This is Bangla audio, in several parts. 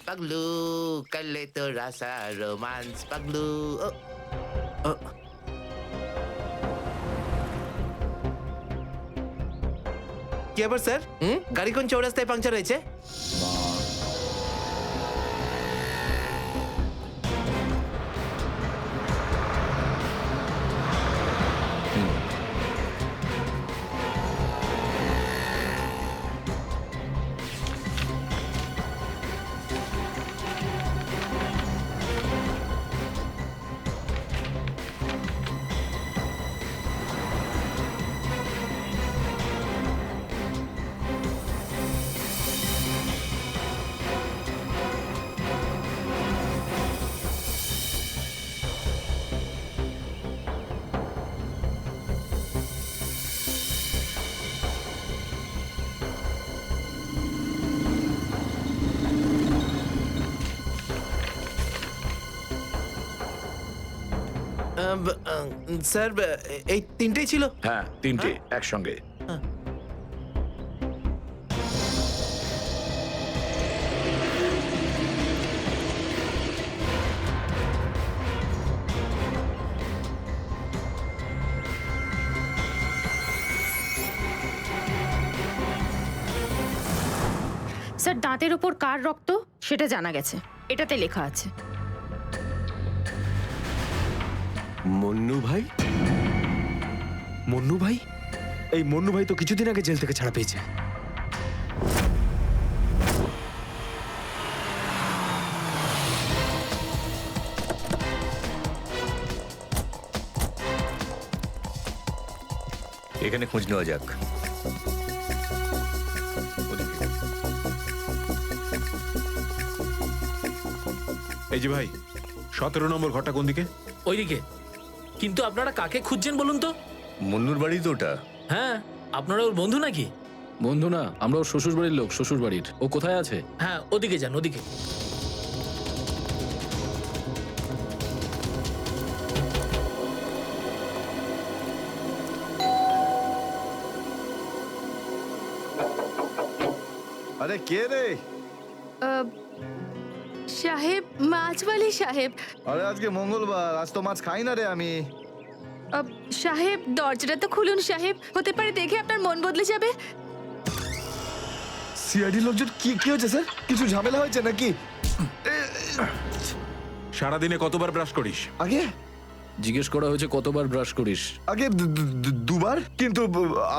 পাগলু করলে তো রাসা রোমান্স পাগলু ও, কি আবার স্যার গাড়ি কোন চৌরাস্তায় পাংচার হয়েছে? স্যার এই তিনটেই ছিল। হ্যাঁ, তিনটে একসঙ্গে। স্যার, দাঁতের ওপর কার রক্ত সেটা জানা গেছে, এটাতে লেখা আছে। মন্নু ভাই? মন্নু ভাই? এই মন্নু ভাই তো কিছুদিন আগে জেল থেকে ছাড়া পেয়েছে। এখানে খোঁজ নেওয়া যাক। এই যে ভাই, 17 নম্বর ঘরটা কোন দিকে? ওইদিকে। কিন্তু আপনারা কাকে খুঁজছেন বলুন তো? মন্নুর বাড়ি তো ওটা। হ্যাঁ, আপনারা ওর বন্ধু নাকি? বন্ধু না, আমরা ওর শ্বশুর বাড়ির লোক। শ্বশুর বাড়ির। ও কোথায় আছে? হ্যাঁ, ওদিকে যান, ওদিকে। আরে কে রে? সাহেব, মাছওয়ালি সাহেব। আরে আজকে মঙ্গলবার, আজ তো মাছ খাই না রে আমি। সাহেব, দরজাটা তো খুলুন সাহেব, হতে পারে দেখে আপনার মন বদলে যাবে। সিআইডি লোকজন কি কি হয়েছে স্যার? কিছু ঝামেলা হয়েছে নাকি? সারাদিনে কতবার ব্রাশ করিস? আগে জিজ্ঞেস করা হয়েছে কতবার ব্রাশ করিস। আগে দুবার। কিন্তু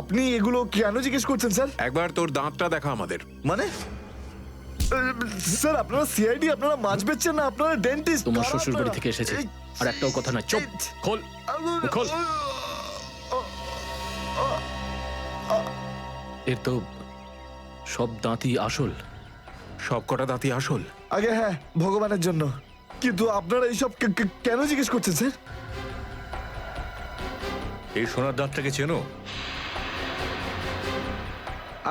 আপনি এগুলো কেন জিজ্ঞেস করছেন স্যার? একবার তোর দাঁতটা দেখা আমাদের। মানে স্যার, আপনারা সিআইডি, আপনারা মাছ বেচছেন না, আপনারা ডেন্টিস্ট। তোমার শ্বশুর বাড়ি থেকে এসেছে, আর একটাও কথা না। চুপ, খোল খোল। এর তো সব দাঁতই আসল। সব কটা দাঁতই আসল? আগে হ্যাঁ, ভগবানের জন্য। কিন্তু আপনারা এইসব কেন জিজ্ঞেস করছেন স্যার? এই সোনার দাঁতটাকে চেনো?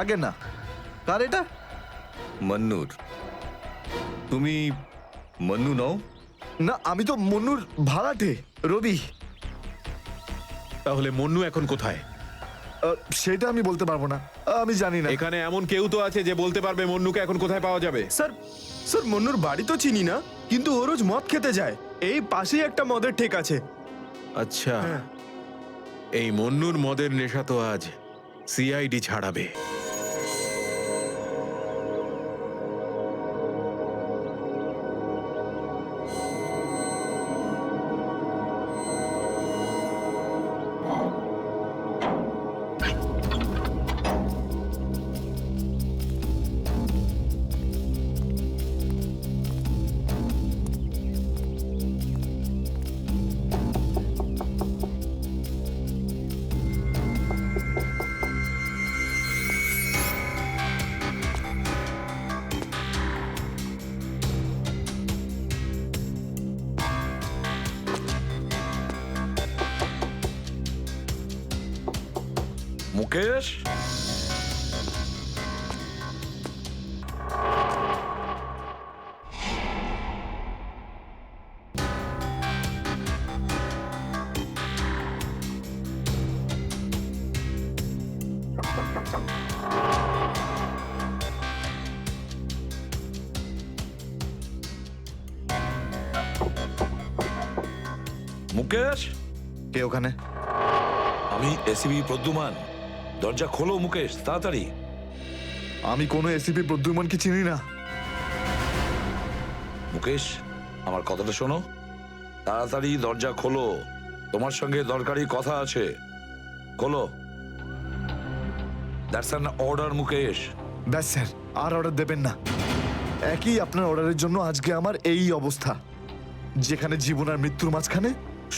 আগে না। কার এটা? মন্নুর। তুমি মন্নু নও? না, আমি তো মন্নুর ভাড়াটে, রবি। তাহলে মন্নু এখন কোথায়? সেটা আমি বলতে পারবো না, আমি জানি না। এখানে এমন কেউ তো আছে যে বলতে পারবে মন্নুকে এখন কোথায় পাওয়া যাবে? স্যার, স্যার মন্নুর বাড়ি তো চিনি না, কিন্তু ও রোজ মদ খেতে যায়। এই পাশেই একটা মদের ঠেক আছে। আচ্ছা, এই মন্নুর মদের নেশা তো আজ সিআইডি ছাড়াবে। মুকেশ, মুকেশ, কে ওখানে? আমি এসিবি প্রদ্যুমান। দরজা খোলো মুকেশ, তাড়াতাড়ি। আমি কোনো এসিপি প্রদ্যুমনকে চিনি না। মুকেশ, আমার কথাটা শোনো, তাড়াতাড়ি দরজা খোলো, তোমার সঙ্গে দরকারি কথা আছে। খোলো। That's an order Mukesh. ব্যাস স্যার, আর অর্ডার দেবেন না। একই আপনার অর্ডারের জন্য আজকে আমার এই অবস্থা, যেখানে জীবন আর মৃত্যুর মাঝখানে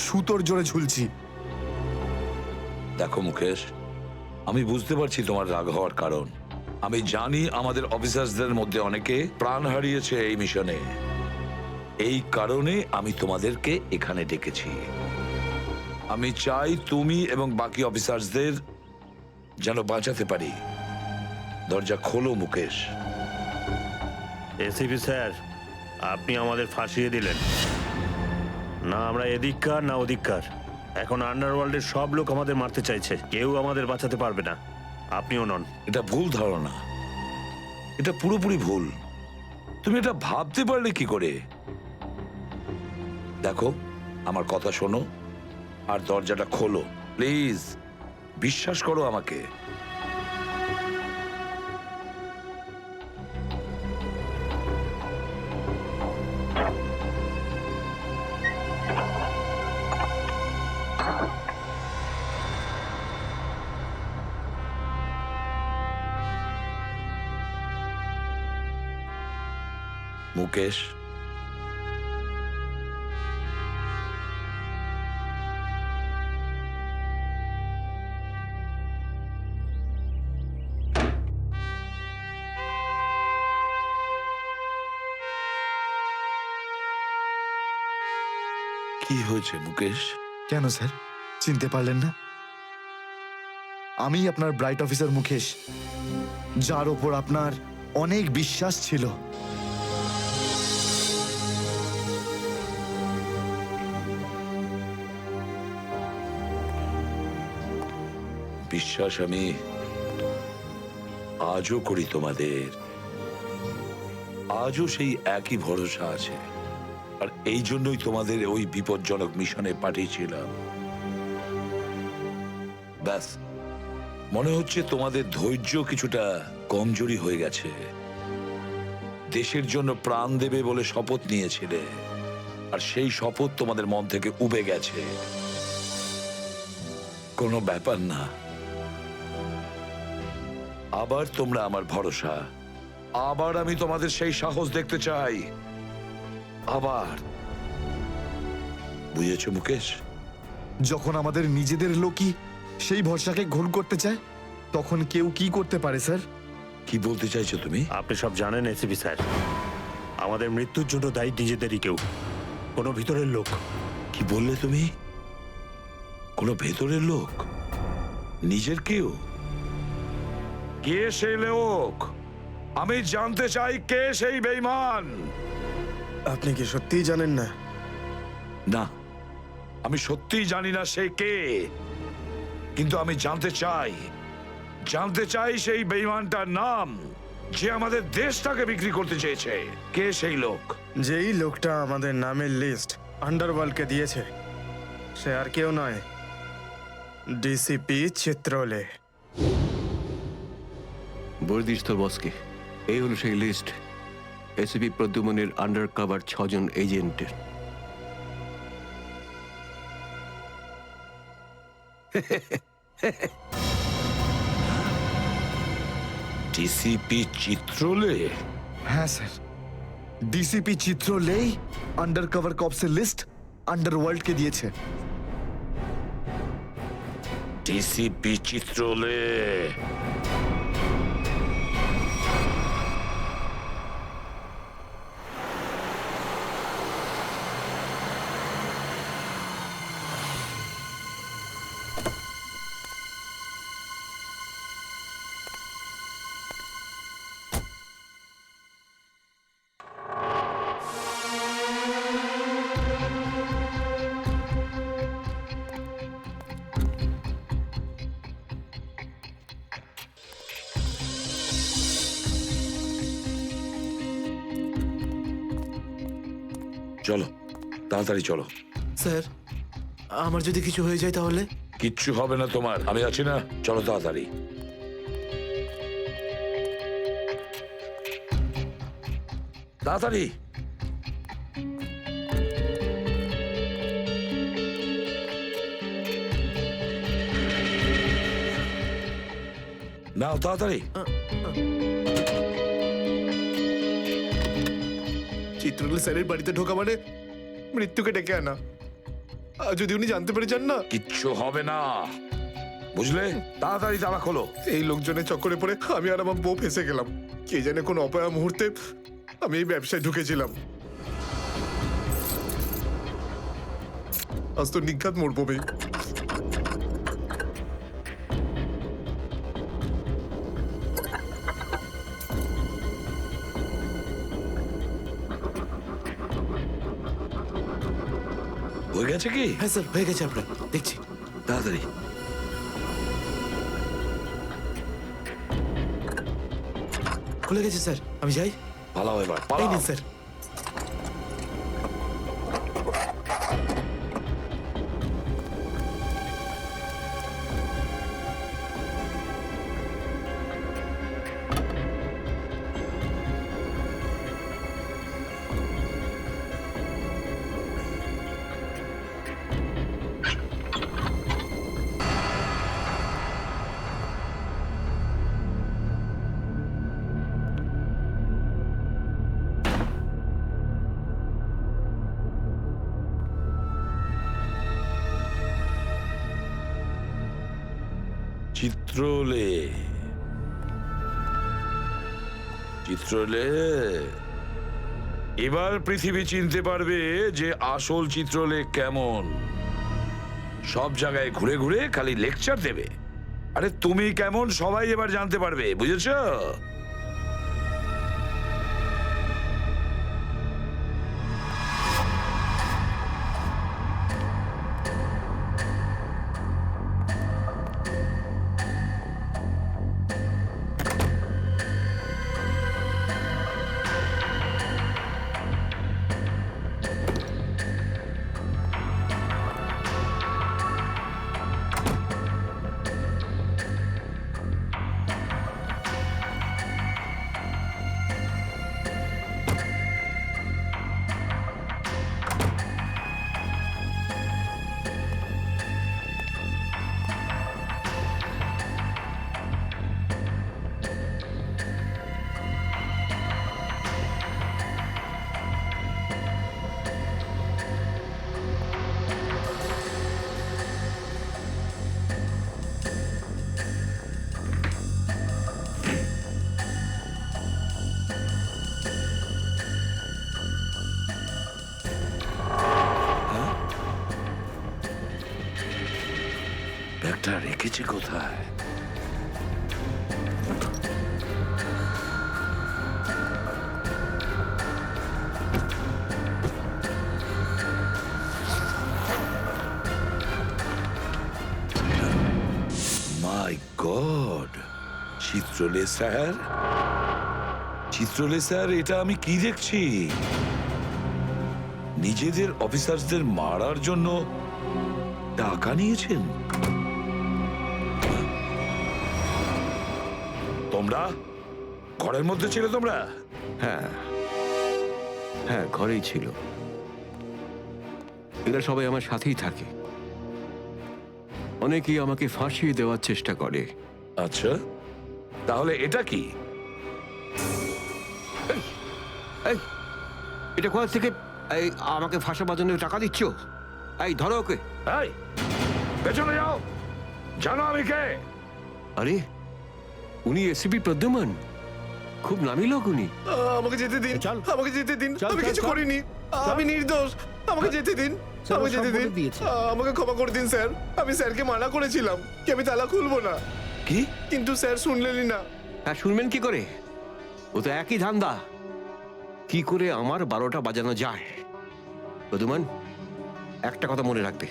সুতোর জোরে ঝুলছি। দেখো মুকেশ, আমি বুঝতে পারছি তোমার রাগ হওয়ার কারণ। আমি জানি আমাদের অফিসারদের মধ্যে অনেকে প্রাণ হারিয়েছে এই মিশনে। এই কারণে আমি তোমাদেরকে এখানে ডেকেছি। আমি চাই তুমি এবং বাকি অফিসারদের যেন বাঁচাতে পারি। দরজা খোলো মুকেশ। এসিপি স্যার, আপনি আমাদের ফাঁসিয়ে দিলেন। না আমরা এদিককার না ওদিককার। এখন আন্ডারওয়ার্ল্ডের সব লোক আমাদের মারতে চাইছে, কেউ আমাদের বাঁচাতে পারবে না, আপনিও নন। এটা ভুল ধারণা, এটা পুরোপুরি ভুল। তুমি এটা ভাবতে পারলে কি করে? দেখো, আমার কথা শোনো আর দরজাটা খোলো প্লিজ। বিশ্বাস করো আমাকে। মুকেশ, কি হয়েছে মুকেশ? কেন স্যার, চিনতে পারলেন না? আমি আপনার ব্রাইট অফিসার মুকেশ, যার ওপর আপনার অনেক বিশ্বাস ছিল। বিশ্বাস আমি আজও করি তোমাদের। আজও সেই একই ভরসা আছে, আর এই জন্যই তোমাদের ওই বিপজ্জনক মিশনে পাঠিয়েছিলাম। ব্যাস, মনে হচ্ছে তোমাদের ধৈর্য কিছুটা কমজোরি হয়ে গেছে। দেশের জন্য প্রাণ দেবে বলে শপথ নিয়েছিলে, আর সেই শপথ তোমাদের মন থেকে উবে গেছে। কোনো ব্যাপার না, আবার তোমরা আমার ভরসা। আবার আমি তোমাদের সেই সাহস দেখতে চাই। আবার। বুঝেছো মুকেশ? যখন আমাদের নিজেদের লোকই সেই ভরসাকে ঘোল করতে চায়, তখন কেউ কি করতে পারে স্যার? কি বলতে চাইছো তুমি? আপনি সব জানেন এসিপি স্যার, আমাদের মৃত্যুর জন্য দায়ী নিজেদেরই কেউ, কোনো ভিতরের লোক। কি বললে তুমি? কোনো ভেতরের লোক? নিজের কেউ? কে সেই লোক? আমি জানতে চাই কে সেই বেঈমান। আপনি কি সত্যিই জানেন না? না, আমি সত্যিই জানি না সে কে, কিন্তু আমি জানতে চাই সেই বেঈমানটার নাম, যে আমাদের দেশটাকে বিক্রি করতে চেয়েছে। কে সেই লোক? যেই লোকটা আমাদের নামের লিস্ট আন্ডারওয়ার্ল্ডকে দিয়েছে, সে আর কেউ নয়, ডিসিপি চিত্রলে। বলে দিস তোর বসকে, এই হলো সেই লিস্ট এসিপি প্রদ্যুমনের আন্ডার কভার 6 জন এজেন্টের। ডিসিপি চিত্রলে? হ্যাঁ স্যার, ডিসিপি চিত্রলেই আন্ডার কভার কপসের লিস্ট আন্ডারওয়ার্ল্ডকে দিয়েছে। ডিসিপি চিত্রলে? চলো, তাড়াতাড়ি চলো। স্যার, আমার যদি কিছু হয়ে যায় তাহলে? কিচ্ছু হবে না তোমার, আমি আছি না। চলো তাড়াতাড়ি। তাড়াতাড়ি। নাও তাড়াতাড়ি। চিত্রলেখ স্যারের বাড়িতে ঢোকা মানে মৃত্যুকে ডেকে আনা। আর যদি উনি জানতে পেরে যান না, কিচ্ছু হবে না, বুঝলে? তাড়াতাড়ি তালা খোলো। এই লোকজনের চক্করে পড়ে আমি আর আমার বউ ফেসে গেলাম। কে জানে কোন অপয়া মুহূর্তে আমি এই ব্যবসায় ঢুকেছিলাম। আজ তো নিঘাত মরবো ভাই। হয়ে গেছে কি? হ্যাঁ স্যার, হয়ে গেছে। আপনার দেখছি। তাড়াতাড়ি। খুলে গেছে স্যার, আমি যাই। পালাও এবার, এই পালাও। নিন স্যার। চিত্রলে, চিত্রলে, এবার পৃথিবী চিনতে পারবে যে আসল চিত্রলে কেমন। সব জায়গায় ঘুরে ঘুরে খালি লেকচার দেবে। আরে তুমি কেমন সবাই এবার জানতে পারবে, বুঝেছো? ব্যাগটা রেখেছি কোথায়? মাই গড, চিত্রলে স্যার, চিত্রলে স্যার, এটা আমি কি দেখছি? নিজেদের অফিসারদের মারার জন্য টাকা নিয়েছেন তোমরা? ঘরের মধ্যে ছিলে তোমরা? হ্যাঁ হ্যাঁ, ঘরেই ছিল। এরা সবাই আমার সাথেই থাকে। অনেকেই আমাকে ফাঁসিয়ে দেওয়ার চেষ্টা করে। আচ্ছা, তাহলে এটা কি? এই, এটা কোথা থেকে এই আমাকে ফাঁসাবার জন্য টাকা দিচ্ছ? এই ধরো ওকে। এই, পেছনে যাও, জানো আমি কে? আরে, উনি এসিপি প্রদ্যুমন, খুব নামি লোক উনি। আমাকে যেতে দিন, আমাকে যেতে দিন। আমি কিছু করিনি, আমি নির্দোষ। আমাকে যেতে দিন, আমাকে যেতে দিন। আমাকে ক্ষমা করে দিন স্যার। আমি স্যারকে মানা করেছিলাম কি আমি তালা খুলবো না, কি? কিন্তু স্যার শুনলেনই না। হ্যাঁ, শুনবেন কি করে? ও তো একই ধান্দা। কি করে আমার 12টা বাজানো যায়। প্রদ্যুমন, একটা কথা মনে রাখবে,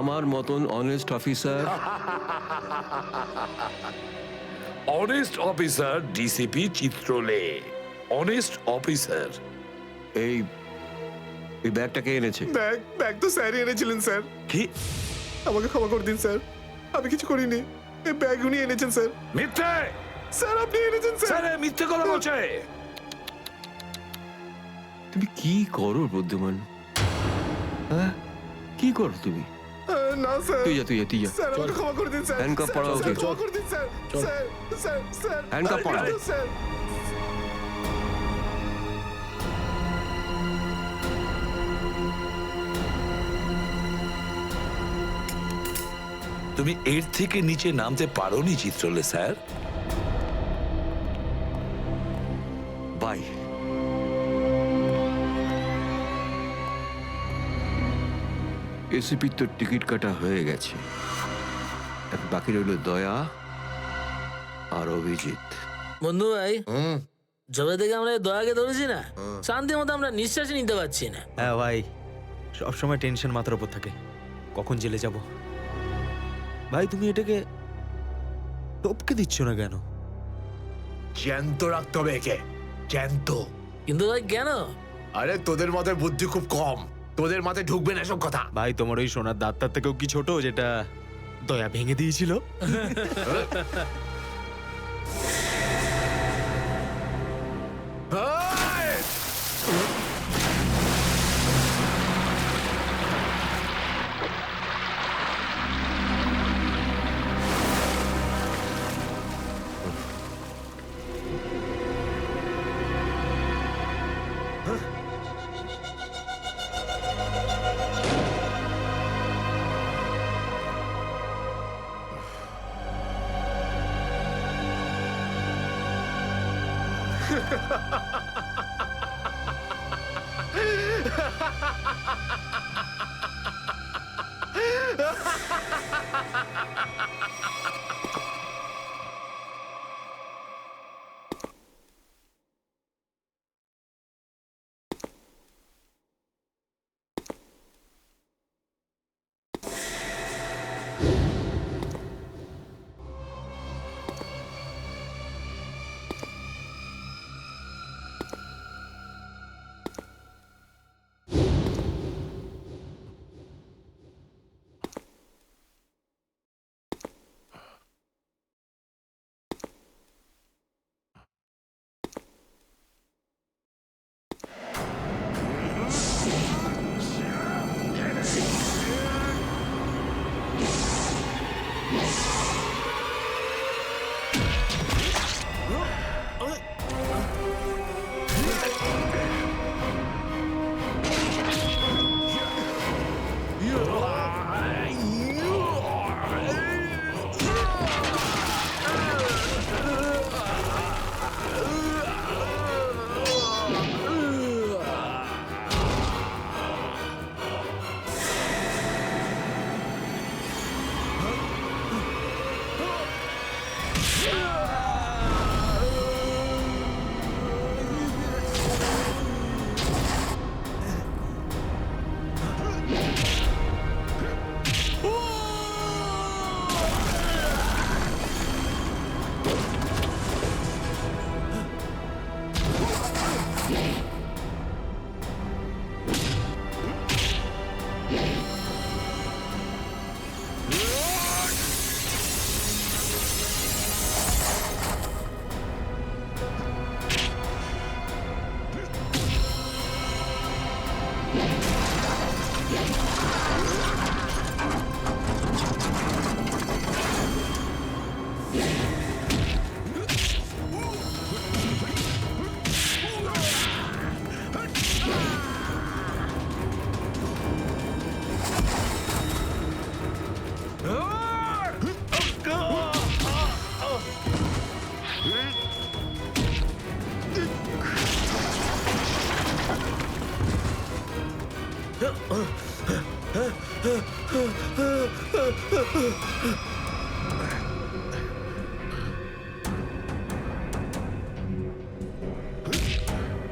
আমার মতন honest officer, honest officer DCP Chitrole, honest officer. এই এই ব্যাগটা কে এনেছে? ব্যাগ তো স্যারই এনেছিলেন স্যার। কি আমাকে ক্ষমা করে দিন স্যার, আমি কিছু করিনি। এই ব্যাগ উনি এনেছেন স্যার। মিথ্যে স্যার আপনি এনেছেন স্যার। স্যার এ মিথ্যে কথা বলছে। তুমি কি করো বুদ্ধিমান? হ্যাঁ, কি করো তুমি? না স্যার, তুই যা স্যার আমাকে ক্ষমা করে দিন স্যার। হ্যান্ডকাফ পরাও ওকে। স্যার, ক্ষমা করে দিন sir. Sir sir sir handcuff পরাও। স্যার। তুমি এর থেকে নিচে নামতে পারোনি চিত্রলে স্যার। বাই। এসিপির তো টিকিট কাটা হয়ে গেছে, এখন বাকি রইল দয়া আর অভিজিৎ। বন্ধু ভাই, যবে থেকে আমরা এই দয়াকে ধরেছি না, শান্তি মতো আমরা নিঃশ্বাসই নিতে পারছি না। হ্যাঁ ভাই, সবসময় টেনশন মাথার উপর থাকে, কখন জেলে যাব। ভাই তুমি এটাকে টপকে দিচ্ছ না কেন? জ্যান্ত রাখতে হবে একে, জ্যান্ত। কিন্তু ভাই কেন? আরে তোদের মাথায় বুদ্ধি খুব কম, তোদের মাথায় ঢুকবে না এসব কথা। ভাই তোমার ওই সোনার দাঁতটার থেকেও কি ছোট যেটা দয়া ভেঙে দিয়েছিল?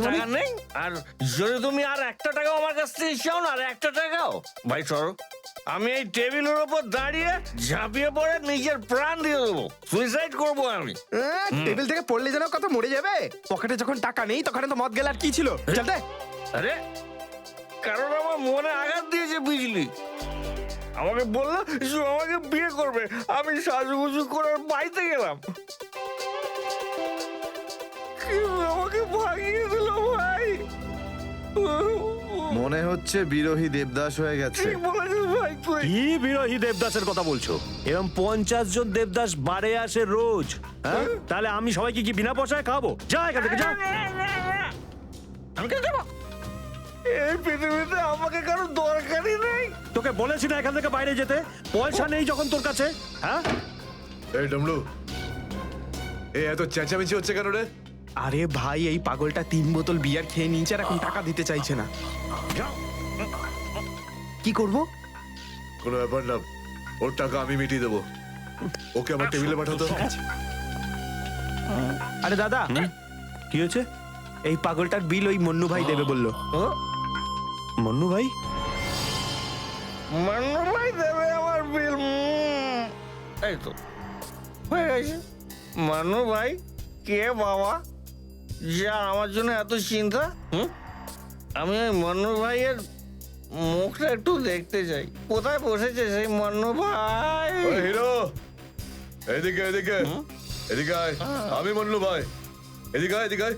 টাকা নেই, আর যদি তুমি আর একটা টাকাও আমার কাছ থেকে চাও না, আর একটা টাকাও, ভাই সরো, আমি এই টেবিলের উপর দাঁড়িয়ে ঝাঁপিয়ে পড়ে নিজের প্রাণ দিয়ে দেবো, সুইসাইড করবো আমি। টেবিল থেকে পড়লে যেন কত মরে যাবে। পকেটে যখন টাকা নেই তখন তো মদ গেল আর কি ছিল। চলতে আরে কারণ আমার মনে আঘাত দিয়েছে বিজলি। আমাকে বললো যে আমাকে বিয়ে করবে, আমি সাজুগুজু করে ওর বাড়িতে গেলাম, কিন্তু আমাকে ভাগিয়ে দিল ভাই। মনে হচ্ছে বিরোহী দেবদাস হয়ে গেছে। ঠিক বলেছিস ভাই তুই। কি বিরোহী দেবদাসের কথা বলছো? এরকম 50 জন দেবদাস বাড়ে আসে রোজ, হ্যাঁ? তাহলে আমি সবাইকে কি বিনা পয়সায় খাবো? যা এখান থেকে যা। আমি কেন যাবো? এই পৃথিবীতে আমাকে কারো দরকারই নেই। তোকে বলেছি না এখান থেকে বাইরে যেতে? পয়সা নেই যখন তোর কাছে, হ্যাঁ? এই ডমরু, এই এত চেঁচামেচি হচ্ছে কেন রে? আরে ভাই, এই পাগলটা 3 বোতল বিয়ার খেয়ে নিয়েছে আর এখন টাকা দিতে চাইছে না। কি করব? কোনো ব্যাপার না, ওর টাকা আমি মিটিয়ে দেবো। ওকে আমার টেবিলে পাঠাতো। আরে দাদা, কি হয়েছে? এই পাগলটার বিল ওই মন্নু ভাই দেবে বললো। মন্নু ভাই? মান্নু ভাই দেবে আমার বিল। এই তো হয়ে গেছে। মান্নু ভাই কে বাবা, যা আমার জন্য এত চিন্তা? আমি ওই মান্নু ভাইয়ের মুখটা একটু দেখতে চাই। কোথায় বসেছে সেই মান্নু ভাই? ওই হিরো, এদিকে এদিকে এদিকে আয়। আমি মন্নু ভাই, এদিকে আয়, এদিকে আয়।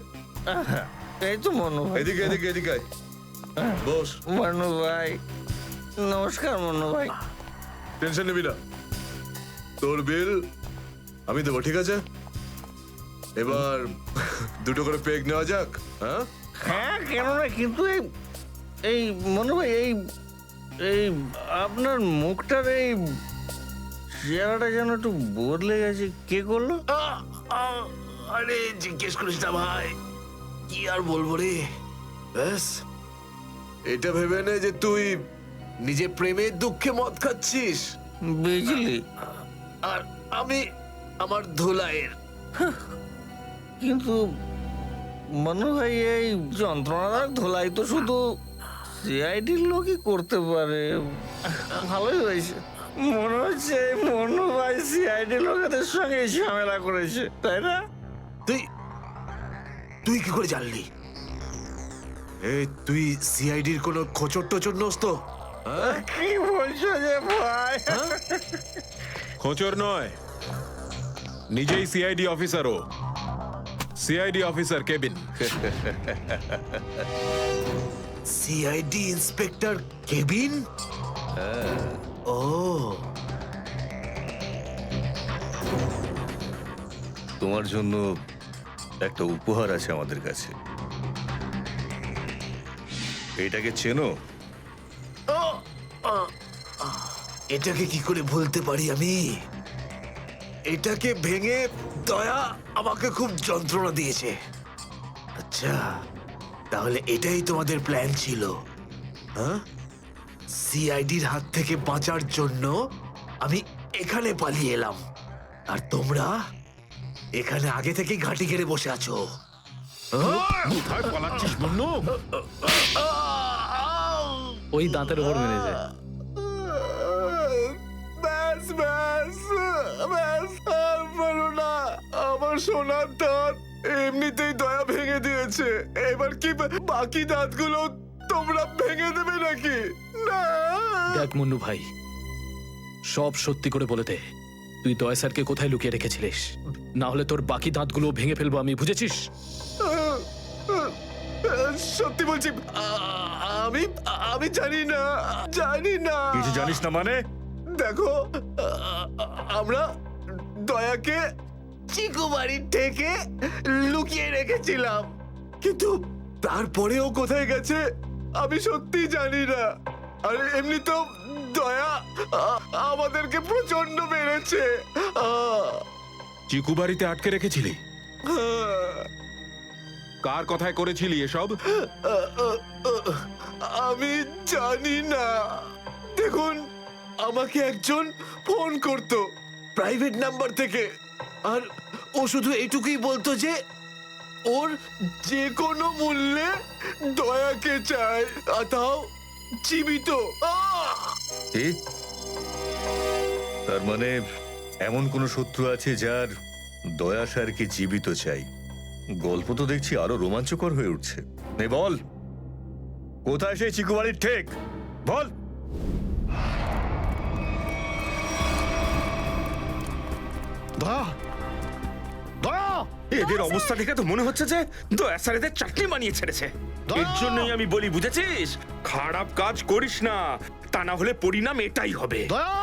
এই তো মান্নু ভাই। এদিকে এদিকে এদিকে আয়, বস। মান্নু ভাই নমস্কার। মান্নু ভাই টেনশন নিবি না, তোর বিল আমি দেবো, ঠিক আছে? এবার দুটো করে পেগ নেওয়া যাক। হ্যাঁ হ্যাঁ, কেন না, কিন্তু এই মনে ভাই এই এই আপনার মুখটার এই চেহারাটা যেন একটু বদলে গেছে। কে করলো? আরে জিজ্ঞেস করিস না ভাই, কি আর বলবো রে। ব্যাস, এটা ভেবে নে যে তুই নিজে প্রেমের দুঃখে মদ খাচ্ছিস, বিজলি, আর আমি আমার ধুলাইয়ের। কিন্তু মনে হয় এই যন্ত্রণাদায়ক ধোলাই তো শুধু সিআইডির লোকই করতে পারে। ভালোই হয়েছে, মনে হচ্ছে এই মনু ভাই সিআইডি লোকেদের সঙ্গে ঝামেলা করেছে, তাই না? তুই কি করে জানলি? এই তুই সিআইডির কোনো খোঁচর টোচর নোস তো? কি বলছো যে ভাই? খোঁচর নয়, নিজেই সিআইডি অফিসারও। CID officer Kevin. CID inspector Kevin? ও, তোমার জন্য একটা উপহার আছে আমাদের কাছে। এটাকে চেনো? এটাকে কি করে ভুলতে পারি আমি? এটাকে ভেঙে দয়া আমাকে খুব যন্ত্রণা দিয়েছে। আচ্ছা, তাহলে এটাই তোমাদের প্ল্যান ছিল, হ্যাঁ? সিআইডির হাত থেকে বাঁচার জন্য আমি এখানে পালিয়ে এলাম, আর তোমরা এখানে আগে থেকে ঘাঁটি ঘেরে বসে আছো। কোথায় পালাচ্ছিস মন্নু? ওই দাঁতের উপর মেরেছে। ব্যাস ব্যাস ব্যাস, আর বলো না। আমার সোনার দাঁত এমনিতেই দয়া ভেঙে দিয়েছে, এবার কি বাকি দাঁতগুলো তোমরা ভেঙে দেবে নাকি? না। দেখ মন্নু ভাই, সব সত্যি করে বলে দে, তুই দয়া স্যারকে কোথায় লুকিয়ে রেখেছিলিস? না হলে তোর বাকি দাঁতগুলো ভেঙে ফেলবো আমি, বুঝেছিস? সত্যি বলছি, আমি আমি জানি না, জানি না। কিছু জানিস না মানে? দেখো, আমরা দয়াকে চিকু বাড়ির থেকে লুকিয়ে রেখেছিলাম, কিন্তু তারপরেও কোথায় গেছে আমি সত্যি জানি না। আর এমনি তো দয়া আমাদেরকে প্রচন্ড মেরেছে। চিকু বাড়িতে আটকে রেখেছিলি? কার কথায় করেছিলি এসব? আমি জানি না। দেখুন, আমাকে একজন ফোন করতো প্রাইভেট নাম্বার থেকে, আর ও শুধু এটুকুই বলতো যে ওর যে কোনো মূল্যে দয়াকে চায়, আর তাও জীবিত। কি? তার মানে এমন কোন শত্রু আছে যার দয়া স্যারকে জীবিত চাই? গল্প তো দেখছি আরো রোমাঞ্চকর হয়ে উঠছে। নে বল, কোথায় সেই চিকু বাড়ির ঠেক বল। দয়া দয়া এদের অবস্থা দেখে তো মনে হচ্ছে যে দয়া স্যার এদের চাটনি বানিয়ে ছেড়েছে। এর জন্যই আমি বলি, বুঝেছিস, খারাপ কাজ করিস না, তা না হলে পরিণাম এটাই হবে। দয়া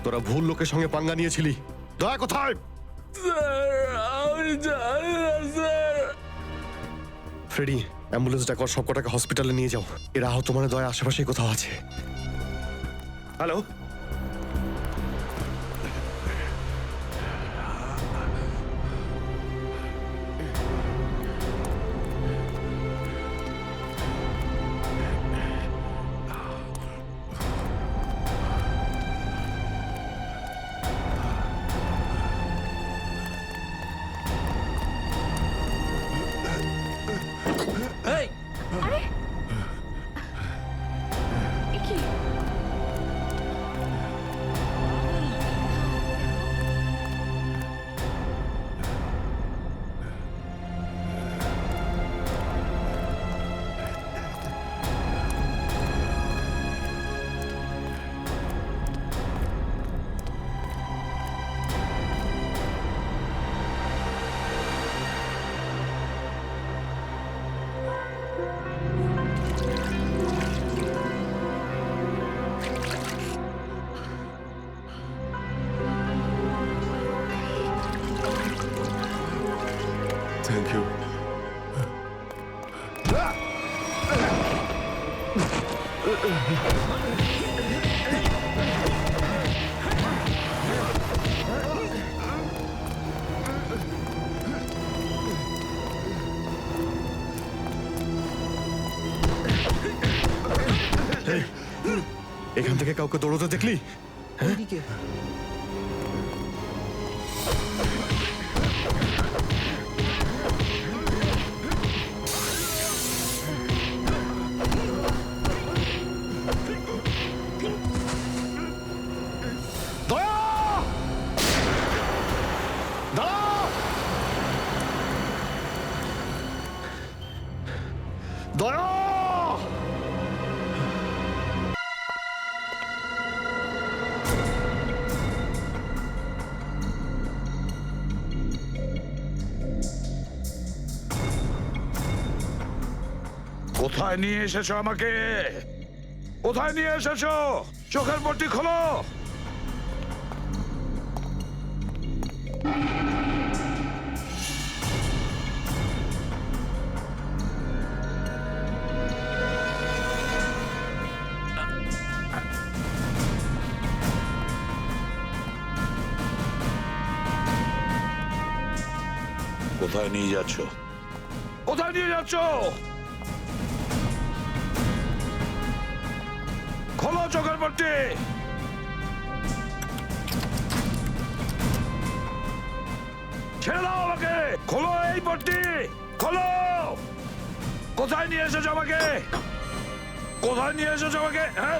তোরা ভুল লোকের সঙ্গে পাঙ্গা নিয়েছিলি। দয়া কোথায়? ফ্রেডি, অ্যাম্বুলেন্স ডাকো, সব কটাকে হসপিটালে নিয়ে যাও। এরা আহত মানে দয়া আশেপাশে কোথাও আছে। Hello, thank you. এখান থেকে কাউকে দৌড়তে দেখলি? দয়া! কোথায় নিয়ে এসেছো আমাকে? কোথায় নিয়ে এসেছো? চোখের পট্টি খোলো। কোথায় নিয়ে যাচ্ছ? কোথায় নিয়ে যাচ্ছ? খোলো চোখের পট্টি। ছেড়ে দাও আমাকে। খোলো এই পট্টি, খোলো। কোথায় নিয়ে এসেছো আমাকে? কোথায় নিয়ে এসেছো আমাকে? হ্যাঁ,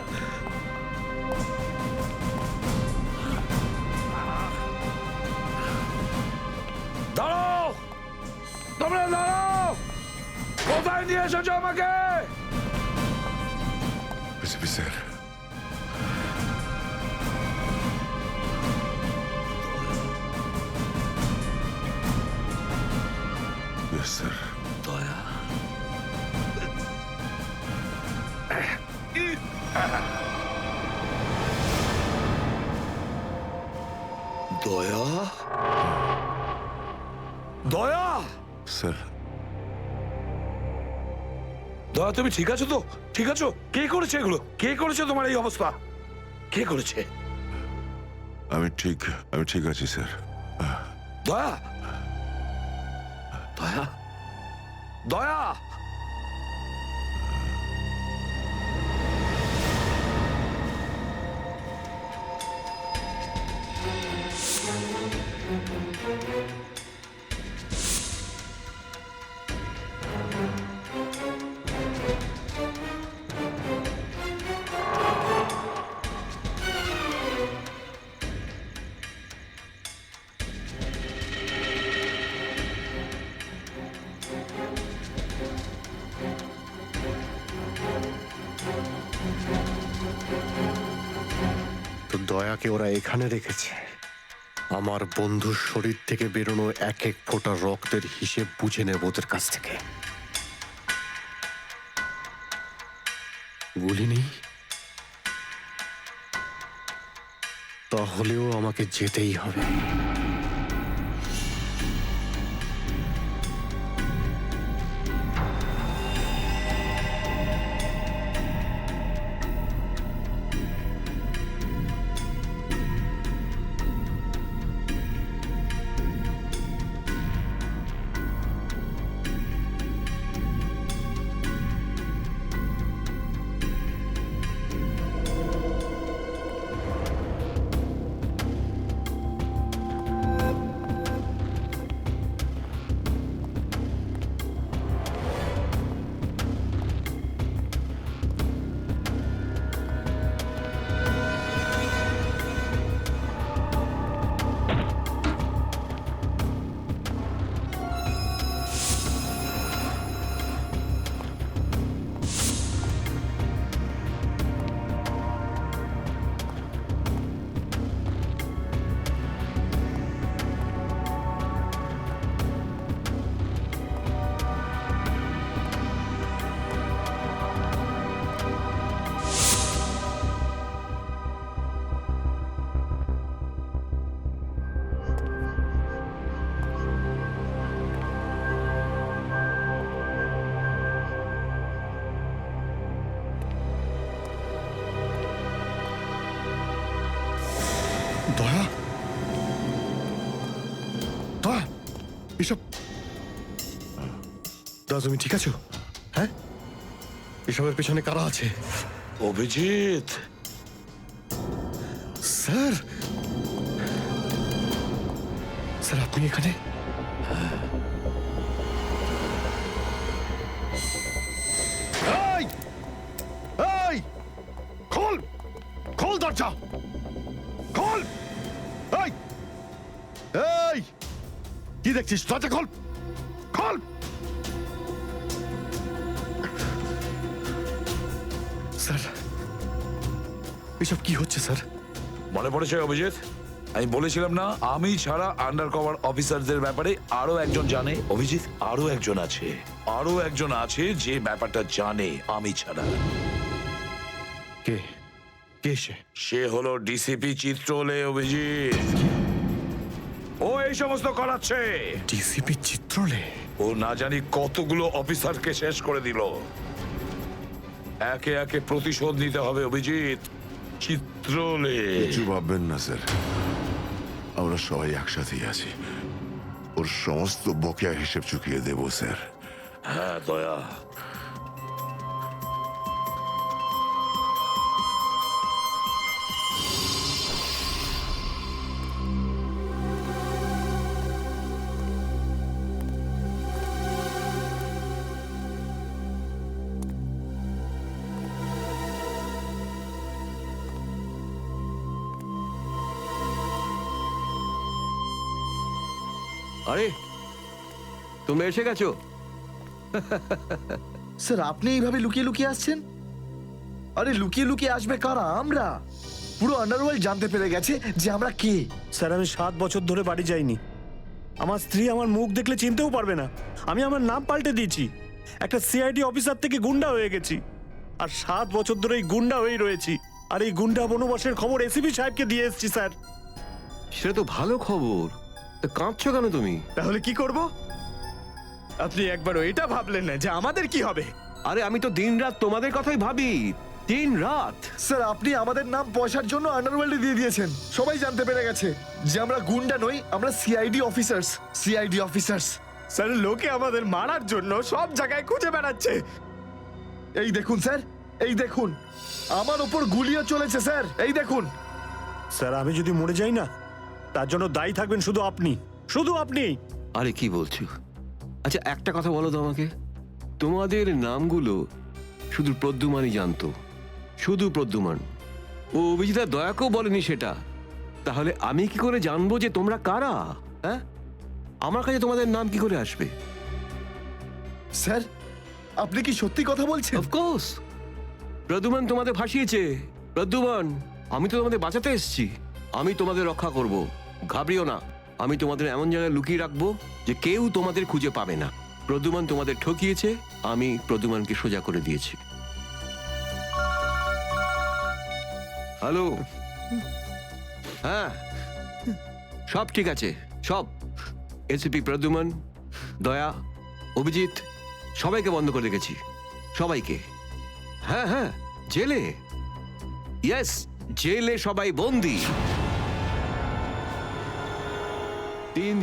দাঁড়াও, তোমরা দাঁড়াও। কোথায় নিয়ে এসেছো আমাকে? স্যার, স্যার দয়া, দয়া, দয়া, স্যার দয়া, তুমি ঠিক আছো তো? ঠিক আছো? কে করেছে এগুলো? কে করেছে তোমার এই অবস্থা? কে করেছে? আমি ঠিক আছি স্যার। দয়া, দয়া, দয়া, দয়াকে ওরা এখানে রেখেছে আমার বন্ধুর শরীর থেকে বেরোনো এক এক ফোঁটা রক্তের হিসেব বুঝে নেব ওদের কাছ থেকে। গুলি নেই, তাহলেও আমাকে যেতেই হবে। দয়া, দয়া, এসব দাদা তুমি ঠিক আছো? হ্যাঁ, এসবের পেছনে কারা আছে? অভিজিৎ, স্যার, স্যার আপনি এখানে? এই, এই, খোল, খোল দরজা, খোল! এই, এই, কি দেখছিস? দরজা খোল, খোল! স্যার, এসব কি হচ্ছে স্যার? মনে পড়েছে অভিজিৎ? আমি বলেছিলাম না, আমি ছাড়া আন্ডার কভার অফিসারদের ব্যাপারে আরো একজন জানে। অভিজিৎ, আরো একজন আছে, আরো একজন আছে যে ব্যাপারটা জানে আমি ছাড়া। কে? কে সে? সে হলো ডিসিপি চিত্রলে। অভিজিৎ, ও এই সমস্ত করাচ্ছে। ডিসিপি চিত্রলে? ও না জানি কতগুলো অফিসারকে শেষ করে দিল। একে একে প্রতিশোধ নিতে হবে অভিজিৎ। চিত্রলে। কিছু ভাববেন না স্যার, আমরা সবাই একসাথেই আছি। ওর সমস্ত বকেয়া হিসেব চুকিয়ে দেব স্যার। হ্যাঁ দয়া। আরে তোমরা এসে গেছো? স্যার আপনি এইভাবে লুকিয়ে লুকিয়ে আসছেন? আরে লুকিয়ে লুকিয়ে আসবে কারা? আমরা। পুরো আন্ডারওয়ার্ল্ড জানতে পেরে গেছে যে আমরা কে। স্যার আমি 7 বছর ধরে বাড়ি যাইনি। আমার স্ত্রী আমার মুখ দেখলে চিনতেও পারবে না। আমি আমার নাম পাল্টে দিয়েছি, একটা সিআইডি অফিসার থেকে গুন্ডা হয়ে গেছি। আর 7 বছর ধরে এই গুন্ডা হয়েই রয়েছি। আর এই গুন্ডা বনবাসের খবর এসিপি সাহেবকে দিয়ে এসেছি স্যার। সেটা তো ভালো খবর, তা কাঁদছো কেন তুমি? তাহলে কি করব? আপনি একবারও এটা ভাবলেন না যে আমাদের কি হবে? আরে আমি তো দিনরাত তোমাদের কথাই ভাবি, দিনরাত। স্যার আপনি আমাদের নাম পয়সার জন্য আন্ডারওয়ার্ল্ডে দিয়ে দিয়েছেন। সবাই জানতে পেরে গেছে যে আমরা গুন্ডা নই, আমরা CID officers. CID officers. Sir লোকে আমাদের মারার জন্য সব জায়গায় খুঁজে বেড়াচ্ছে। এই দেখুন স্যার, এই দেখুন, আমার ওপর গুলিও চলেছে স্যার, এই দেখুন। স্যার আমি যদি মরে যাই না, তার জন্য দায়ী থাকবেন শুধু আপনি, শুধু আপনি। আরে কি বলছো? আচ্ছা একটা কথা বলো তো আমাকে, তোমাদের নামগুলো শুধু প্রদ্যুমানই জানতো, শুধু প্রদ্যুমান। ও অভিজিৎ দয়াকেও বলেনি সেটা। তাহলে আমি কি করে জানবো যে তোমরা কারা? হ্যাঁ, আমার কাছে তোমাদের নাম কি করে আসবে? স্যার আপনি কি সত্যি কথা বলছেন? অফকোর্স, প্রদ্যুমান তোমাদের ফাঁসিয়েছে। প্রদ্যুমান, আমি তো তোমাদের বাঁচাতে এসেছি। আমি তোমাদের রক্ষা করব, ঘাবড়িও না। আমি তোমাদের এমন জায়গায় লুকিয়ে রাখবো যে কেউ তোমাদের খুঁজে পাবে না। প্রদ্যুমান তোমাদের ঠকিয়েছে, আমি প্রদ্যুমানকে সোজা করে দিয়েছি। হ্যালো, হ্যাঁ সব ঠিক আছে, সব। এসিপি প্রদ্যুমান, দয়া, অভিজিৎ সবাইকে বন্ধ করে রেখেছি, সবাইকে। হ্যাঁ হ্যাঁ, জেলে, ইয়েস, জেলে সবাই বন্দি।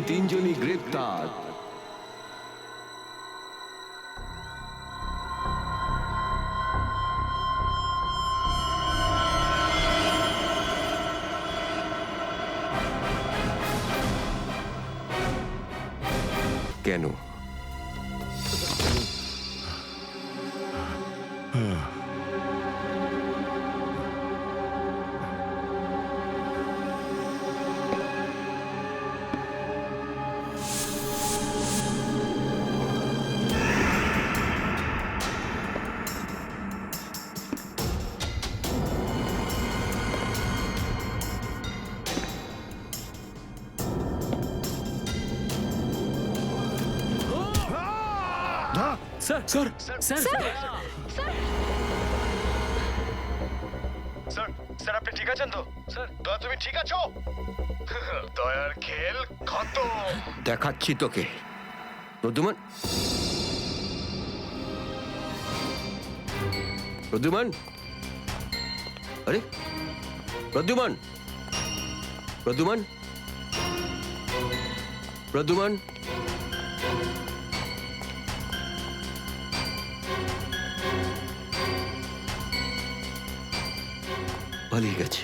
তিনজনই গ্রেপ্তার। কেন? Sir sir sir sir, sir আপনি ঠিক আছেন তো? স্যার, দয়া তুমি ঠিক আছো? দয়ার খেল খতম। দেখাচ্ছি তোকে। প্রদ্যুমান, প্রদ্যুমান, আরে প্রদ্যুমান, প্রদ্যুমান, প্রদ্যুমান, পালিয়ে গেছে,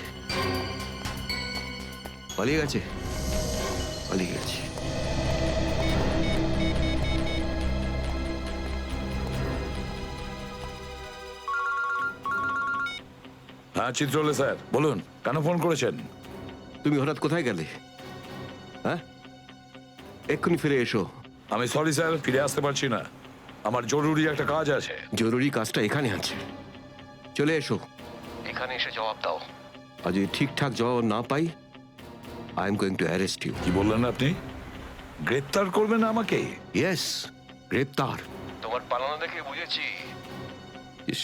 পালিয়ে গেছে, পালিয়ে গেছে। হ্যাঁ চিত্রলে স্যার, বলুন কেন ফোন করেছেন? তুমি হঠাৎ কোথায় গেলে? হ্যাঁ, এক্ষুনি ফিরে এসো। আমি সরি স্যার, ফিরে আসতে পারছি না, আমার জরুরি একটা কাজ আছে। জরুরি কাজটা এখানে আছে, চলে এসো। এখানে এসে জবাব দাও। আর যদি ঠিকঠাক জবাব না পাই, I am going to arrest you. কি বললেন আপনি? গ্রেপ্তার করবেন আমাকে? ইয়েস, গ্রেপ্তার। তোমার পালানো দেখে বুঝেছি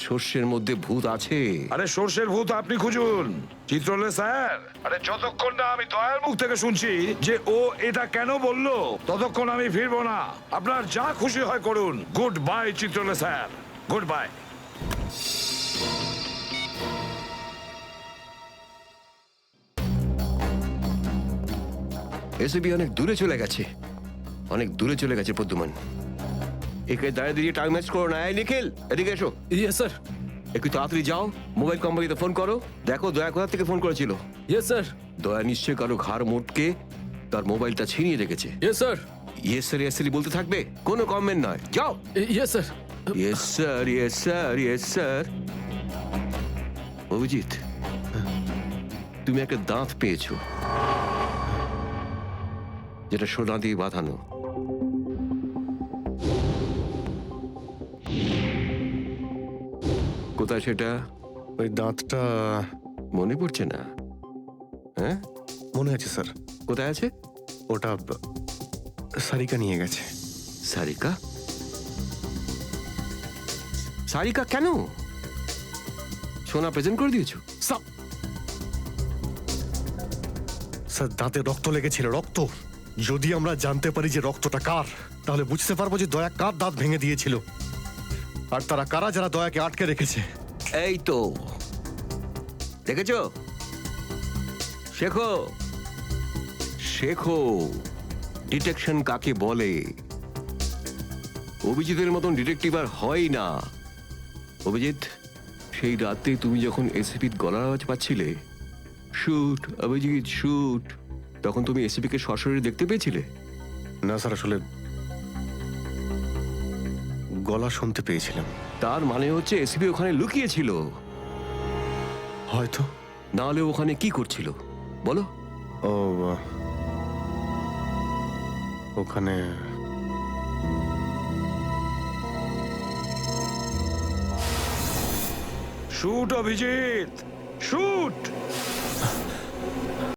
সর্ষের মধ্যে ভূত আছে। আরে সর্ষের ভূত আপনি খুঁজুন চিত্রলে স্যার। আরে যতক্ষণ না আমি দয়ার মুখ থেকে শুনছি যে ও এটা কেন বললো, ততক্ষণ আমি ফিরবো না। আপনার যা খুশি হয় করুন। Good bye Chitrole sir, good bye. এসবি অনেক দূরে চলে গেছে, অনেক দূরে চলে গেছে প্রদ্যুমান। একে দাঁড়িয়ে দিয়ে টাইম ওয়েস্ট করো না। এই নিখিল, এদিকে এসো। Yes sir. একটু তাড়াতাড়ি যাও, মোবাইল কোম্পানিতে ফোন করো, দেখো দয়া কোথা থেকে ফোন করেছিল। Yes sir. দয়া নিশ্চয়ই কারো ঘাড় মোটকে তার মোবাইলটা ছিনিয়ে রেখেছে। Yes sir. Yes sir, yes sir বলতে থাকবে, কোনো কমেন্ট নয়। যাও। Yes sir. Yes sir, yes sir, yes sir. Abhijit, তুমি একটা দাঁত পেয়েছো, যেটা সোনা দিয়ে বাঁধানো। কোথায় সেটা? ওই দাঁতটা মনে পড়ছে না? হ্যাঁ মনে আছে স্যার। কোথায় আছে? ওটা সারিকা নিয়ে গেছে। সারিকা? সারিকা কেন? সোনা প্রেজেন্ট করে দিয়েছো? স্যার দাঁতে রক্ত লেগেছিল, রক্ত। যদি আমরা জানতে পারি যে রক্তটা কার, তাহলে বুঝতে পারবো যে দয়া কার দাঁত ভেঙে দিয়েছিল, আর তারা কারা যারা দয়াকে আটকে রেখেছে। এই তো দেখেছো, শেখো, শেখো ডিটেকশন কাকে বলে। অভিজিতের মতন ডিটেকটিভ আর হয় না। অভিজিৎ, সেই রাতে তুমি যখন এসিপির গলার আওয়াজ পাচ্ছিলে, শুট অভিজিৎ শুট, তখন তুমি এসিপিকে সরাসরি দেখতে পেয়েছিলে? না স্যার, আসলে গলা শুনতে পেয়েছিলাম। তার মানে হচ্ছে এসিপি ওখানে লুকিয়ে ছিল। হয়তো। না হলে ওখানে কি করছিল বলো? ও ওখানে শুট অভিজিৎ, শুট।